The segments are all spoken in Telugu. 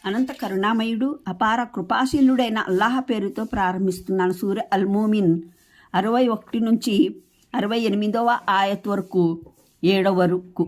అనంత కరుణామయుడు అపార కృపాశీలుడైన అల్లాహ్ పేరుతో ప్రారంభిస్తున్నాను. సూర అల్ మూమిన్ 61 నుంచి 68వ ఆయత్ వరకు 7వ వరకు.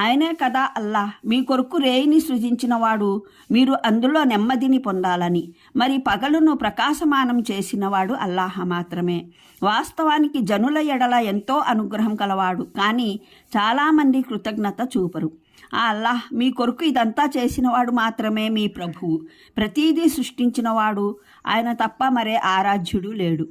ఆయనే కదా అల్లాహ్ మీ కొరకు రేయిని సృజించినవాడు, మీరు అందులో నెమ్మదిని పొందాలని. మరి పగలును ప్రకాశమానం చేసినవాడు అల్లాహ్ మాత్రమే. వాస్తవానికి జనుల ఎడల ఎంతో అనుగ్రహం కలవాడు, కానీ చాలామంది కృతజ్ఞత చూపరు. ఆ అల్లాహ్ మీ కొరకు ఇదంతా చేసినవాడు మాత్రమే మీ ప్రభువు. ప్రతీదీ సృష్టించినవాడు ఆయన తప్ప మరే ఆరాధ్యుడు లేడు.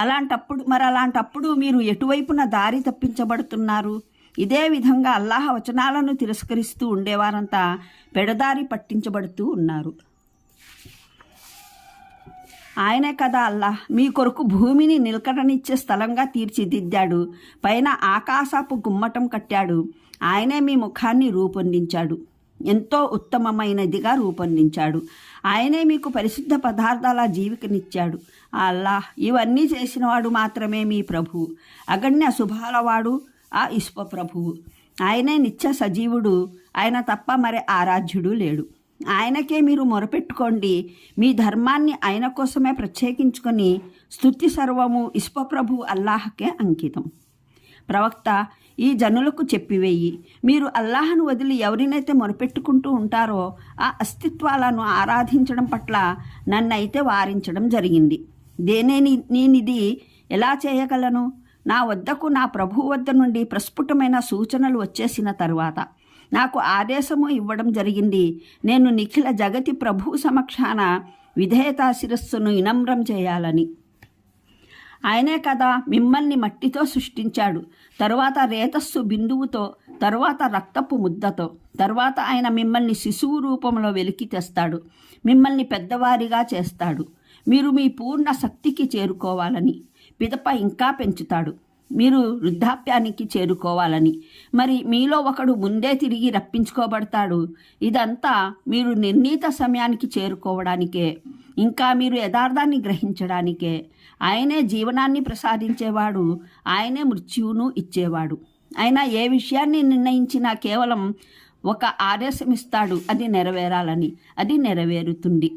అలాంటప్పుడు మీరు ఎటువైపున దారి తప్పించబడుతున్నారు? ఇదే విధంగా అల్లాహ్ వచనాలను తిరస్కరిస్తూ ఉండేవారంతా పెడదారి పట్టించబడుతూ ఉన్నారు. ఆయనే కదా అల్లాహ్ మీ కొరకు భూమిని నిలకడనిచ్చే స్థలంగా తీర్చిదిద్దాడు. పైన ఆకాశపు గుమ్మటం కట్టాడు. ఆయనే మీ ముఖాన్ని రూపొందించాడు, ఎంతో ఉత్తమమైనదిగా రూపొందించాడు. ఆయనే మీకు పరిశుద్ధ పదార్థాల జీవికనిచ్చాడు. ఆ అల్లాహ్ ఇవన్నీ చేసినవాడు మాత్రమే మీ ప్రభువు, అగణ్య శుభాలవాడు, ఆ ఇష్ప ప్రభువు. ఆయనే నిత్య సజీవుడు, ఆయన తప్ప మరి ఆరాధ్యుడు లేడు. ఆయనకే మీరు మొరపెట్టుకోండి. మీ ధర్మాన్ని ఆయన కోసమే ప్రత్యేకించుకొని స్తుతి సర్వము ఇష్ప ప్రభు అల్లాహకే అంకితం. ప్రవక్త ఈ జనులకు చెప్పివేయి, మీరు అల్లాహను వదిలి ఎవరినైతే మొరపెట్టుకుంటూ ఉంటారో ఆ అస్తిత్వాలను ఆరాధించడం పట్ల నన్నైతే వారించడం జరిగింది. నేనిది ఎలా చేయగలను? నా వద్దకు నా ప్రభు వద్ద నుండి ప్రస్ఫుటమైన సూచనలు వచ్చేసిన తరువాత నాకు ఆదేశము ఇవ్వడం జరిగింది. నేను నిఖిల జగతి ప్రభు సమక్షాన విధేయతా శిరస్సును వినమ్రం చేయాలని. ఆయనే కదా మిమ్మల్ని మట్టితో సృష్టించాడు, తరువాత రేతస్సు బిందువుతో, తరువాత రక్తపు ముద్దతో, తరువాత ఆయన మిమ్మల్ని శిశువు రూపంలో వెలికి తెస్తాడు, మిమ్మల్ని పెద్దవారిగా చేస్తాడు. మీరు మీ పూర్ణ శక్తికి చేరుకోవాలని, పిదప ఇంకా పెంచుతాడు, మీరు వృద్ధాప్యానికి చేరుకోవాలని. మరి మీలో ఒకడు ముందే తిరిగి రప్పించుకోబడతాడు. ఇదంతా మీరు నిర్ణీత సమయానికి చేరుకోవడానికే, ఇంకా మీరు యథార్థాన్ని గ్రహించడానికే. ఆయనే జీవనాన్ని ప్రసాదించేవాడు, ఆయనే మృత్యువును ఇచ్చేవాడు. ఆయన ఏ విషయాన్ని నిర్ణయించినా కేవలం ఒక ఆదేశం ఇస్తాడు, అది నెరవేరాలని. అది నెరవేరుతుంది.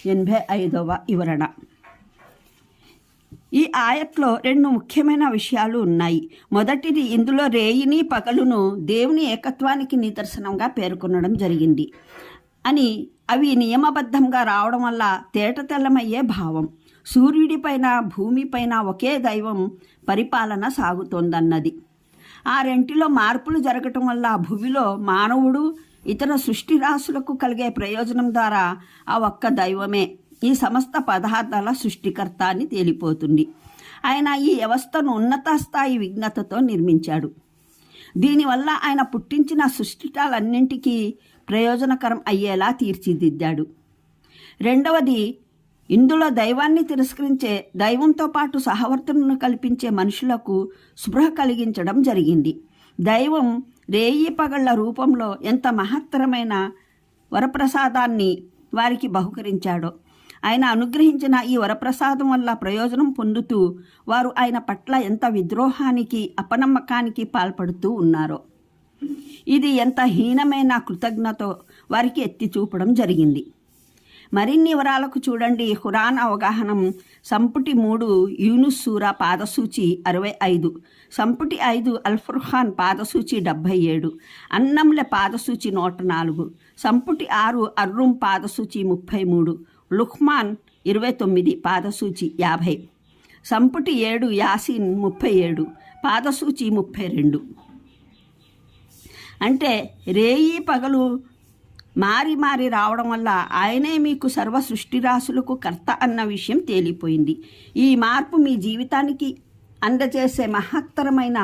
85వ వివరణ. ఈ ఆయట్లో 2 ముఖ్యమైన విషయాలు ఉన్నాయి. మొదటిది, ఇందులో రేయిని పగలును దేవుని ఏకత్వానికి నిదర్శనంగా పేర్కొనడం జరిగింది అని. అవి నియమబద్ధంగా రావడం వల్ల తేటతెల్లమయ్యే భావం. సూర్యుడిపైన భూమిపైన ఒకే దైవం పరిపాలన సాగుతోందన్నది. ఆ రెంటిలో మార్పులు జరగటం వల్ల భూమిలో మానవుడు ఇతర సృష్టి రాశులకు కలిగే ప్రయోజనం ద్వారా ఆ ఒక్క దైవమే ఈ సమస్త పదార్థాల సృష్టికర్త అని తేలిపోతుంది. ఆయన ఈ వ్యవస్థను ఉన్నత స్థాయి విజ్ఞతతో నిర్మించాడు. దీనివల్ల ఆయన పుట్టించిన సృష్టిటాలన్నింటికీ ప్రయోజనకరం అయ్యేలా తీర్చిదిద్దాడు. రెండవది, ఇందులో దైవాన్ని తిరస్కరించే, దైవంతో పాటు సహవర్తనను కల్పించే మనుషులకు స్పృహ కలిగించడం జరిగింది. దైవం రేయి పగళ్ల రూపంలో ఎంత మహత్తరమైన వరప్రసాదాన్ని వారికి బహుకరించాడో. ఆయన అనుగ్రహించిన ఈ వరప్రసాదం వల్ల ప్రయోజనం పొందుతూ వారు ఆయన పట్ల ఎంత విద్రోహానికి, అపనమ్మకానికి పాల్పడుతూ ఉన్నారో. ఇది ఎంత హీనమైన కృతజ్ఞతో వారికి ఎత్తి చూపడం జరిగింది. మరిన్ని వివరాలకు చూడండి ఖురాన్ అవగాహనం సంపుటి 3 యూనుస్ సూర పాదసూచి 65, సంపుటి 5 అల్ఫుర్ఖాన్ పాదసూచి 77, అన్నమ్ల పాదసూచి 104, సంపుటి 6 అర్రూమ్ పాదసూచి 33, లుఖ్మాన్ 29 పాదసూచి 50, సంపుటి 7 యాసీన్ 37 పాదసూచి 32. అంటే రేయి పగలు మారి మారి రావడం వల్ల ఆయనే మీకు సర్వ సృష్టి రాశులకు కర్త అన్న విషయం తేలిపోయింది. ఈ మార్పు మీ జీవితానికి అందజేసే మహత్తరమైన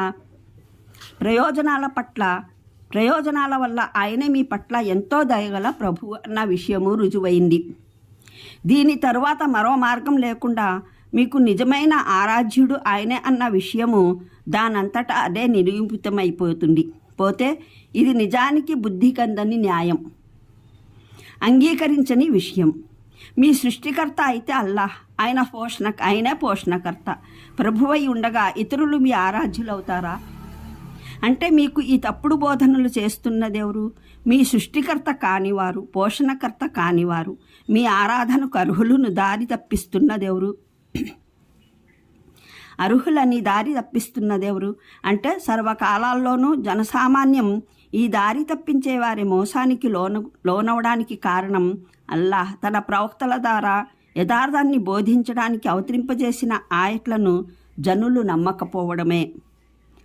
ప్రయోజనాల వల్ల ఆయనే మీ పట్ల ఎంతో దయగల ప్రభువు అన్న విషయము రుజువైంది. దీని తరువాత మరో మార్గం లేకుండా మీకు నిజమైన ఆరాధ్యుడు ఆయనే అన్న విషయము దానంతటా అదే నిరూపితమైపోతుంది. పోతే ఇది నిజానికి బుద్ధికందని న్యాయం, అంగీకరించని విషయం. మీ సృష్టికర్త అయితే అల్లాహ్, ఆయనే పోషణకర్త ప్రభువై ఉండగా ఇతరులు మీ ఆరాధ్యులవుతారా? అంటే మీకు ఈ తప్పుడు బోధనలు చేస్తున్నదెవరు? మీ సృష్టికర్త కానివారు, పోషణకర్త కానివారు, మీ ఆరాధనకు అర్హులను దారి తప్పిస్తున్నదెవరు? అర్హులని దారి తప్పిస్తున్నదెవరు? అంటే సర్వకాలాల్లోనూ జనసామాన్యం ఈ దారి తప్పించే వారి మోసానికి లోనవడానికి కారణం అల్లాహ్ తన ప్రవక్తల ద్వారా యథార్థాన్ని బోధించడానికి అవతరింపజేసిన ఆయట్లను జనులు నమ్మకపోవడమే.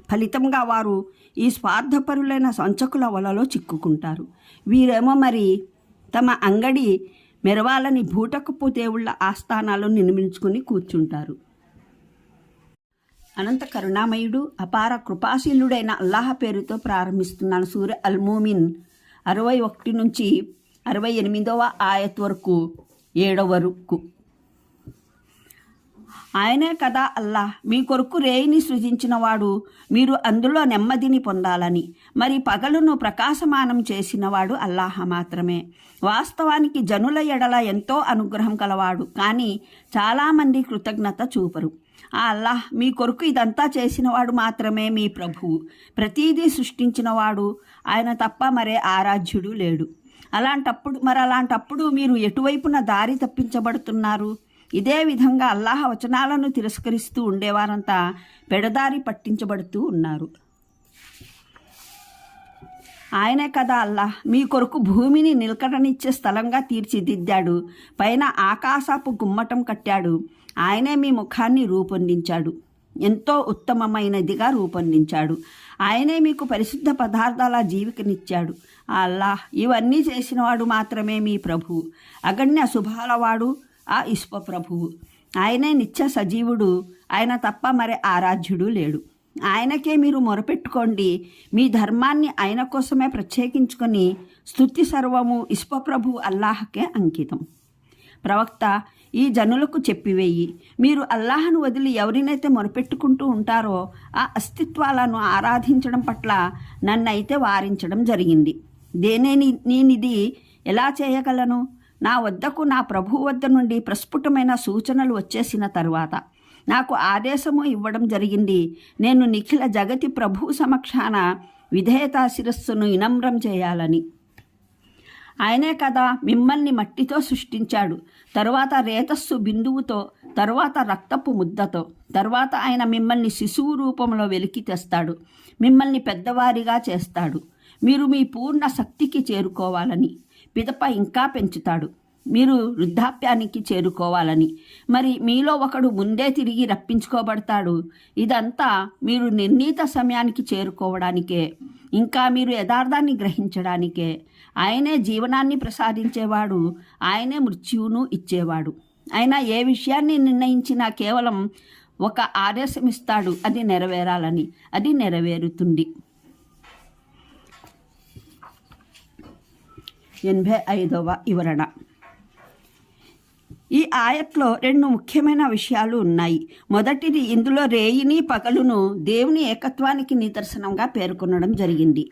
ఫలితంగా వారు ఈ స్వార్థపరులైన సంచకుల వలలో చిక్కుకుంటారు. వీరేమో మరి తమ అంగడి మెరవాలని భూటకపు దేవుళ్ళ ఆస్థానాలు నిర్మించుకుని కూర్చుంటారు. అనంత కరుణామయుడు అపార కృపాశీలుడైన అల్లాహ్ పేరుతో ప్రారంభిస్తున్నాను. సూర అల్-మూమిన్ 61 నుంచి 68వ ఆయత్ వరకు 7వ వరకు. ఆయనే కదా అల్లాహ్ మీ కొరకు రేయిని సృజించినవాడు, మీరు అందులో నెమ్మదిని పొందాలని. మరి పగలును ప్రకాశమానం చేసినవాడు అల్లాహ్ మాత్రమే. వాస్తవానికి జనుల ఎడల ఎంతో అనుగ్రహం కలవాడు, కానీ చాలామంది కృతజ్ఞత చూపరు. ఆ అల్లాహ్ మీ కొరకు ఇదంతా చేసినవాడు మాత్రమే మీ ప్రభువు. ప్రతీదీ సృష్టించినవాడు ఆయన తప్ప మరే ఆరాధ్యుడు లేడు. అలాంటప్పుడు మీరు ఎటువైపున దారి తప్పించబడుతున్నారు? ఇదే విధంగా అల్లాహ్ వచనాలను తిరస్కరిస్తూ ఉండేవారంతా పెడదారి పట్టించబడుతూ ఉన్నారు. ఆయనే కదా అల్లాహ్ మీ కొరకు భూమిని నిలకడనిచ్చే స్థలంగా తీర్చిదిద్దాడు, పైన ఆకాశపు గుమ్మటం కట్టాడు. ఆయనే మీ ముఖాన్ని రూపొందించాడు, ఎంతో ఉత్తమమైనదిగా రూపొందించాడు. ఆయనే మీకు పరిశుద్ధ పదార్థాల జీవికనిచ్చాడు. ఆ అల్లాహ్ ఇవన్నీ చేసినవాడు మాత్రమే మీ ప్రభువు, అగణ్య శుభాలవాడు, ఆ ఇష్ప ప్రభువు. ఆయనే నిత్య సజీవుడు, ఆయన తప్ప మరి ఆరాధ్యుడు లేడు. ఆయనకే మీరు మొరపెట్టుకోండి, మీ ధర్మాన్ని ఆయన కోసమే ప్రత్యేకించుకొని స్తుతి సర్వము ఇష్ప ప్రభువు అల్లాహకే అంకితం. ప్రవక్త ఈ జనులకు చెప్పివేయి, మీరు అల్లాహను వదిలి ఎవరినైతే మొరపెట్టుకుంటూ ఉంటారో ఆ అస్తిత్వాలను ఆరాధించడం పట్ల నన్నైతే వారించడం జరిగింది. నేనిది ఎలా చేయగలను? నా వద్దకు నా ప్రభువు వద్ద నుండి ప్రస్ఫుటమైన సూచనలు వచ్చేసిన తరువాత నాకు ఆదేశము ఇవ్వడం జరిగింది. నేను నిఖిల జగతి ప్రభువు సమక్షాన విధేయతా శిరస్సును వినమ్రం చేయాలని. ఆయనే కదా మిమ్మల్ని మట్టితో సృష్టించాడు, తరువాత రేతస్సు బిందువుతో, తరువాత రక్తపు ముద్దతో, తరువాత ఆయన మిమ్మల్ని శిశువు రూపంలో వెలికి తెస్తాడు, మిమ్మల్ని పెద్దవారిగా చేస్తాడు. మీరు మీ పూర్ణ శక్తికి చేరుకోవాలని, పిదప ఇంకా పెంచుతాడు, మీరు వృద్ధాప్యానికి చేరుకోవాలని. మరి మీలో ఒకడు ముందే తిరిగి రప్పించుకోబడతాడు. ఇదంతా మీరు నిర్ణీత సమయానికి చేరుకోవడానికే, ఇంకా మీరు యథార్థాన్ని గ్రహించడానికే. ఆయనే జీవనాన్ని ప్రసాదించేవాడు, ఆయనే మృత్యువును ఇచ్చేవాడు. ఆయన ఏ విషయాన్ని నిర్ణయించినా కేవలం ఒక ఆదేశం ఇస్తాడు, అది నెరవేరాలని. అది నెరవేరుతుంది. 85వ వివరణ. ఈ ఆయట్లో 2 ముఖ్యమైన విషయాలు ఉన్నాయి. మొదటిది, ఇందులో రేయిని పగలును దేవుని ఏకత్వానికి నిదర్శనంగా పేర్కొనడం జరిగింది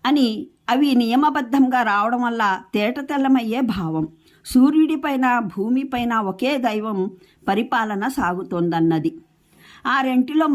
అని. అవి నియమబద్ధంగా రావడం వల్ల తేటతెల్లమయ్యే భావం. సూర్యుడిపైన భూమిపైన ఒకే దైవం పరిపాలన సాగుతోందన్నది. ఆ రెంటిలో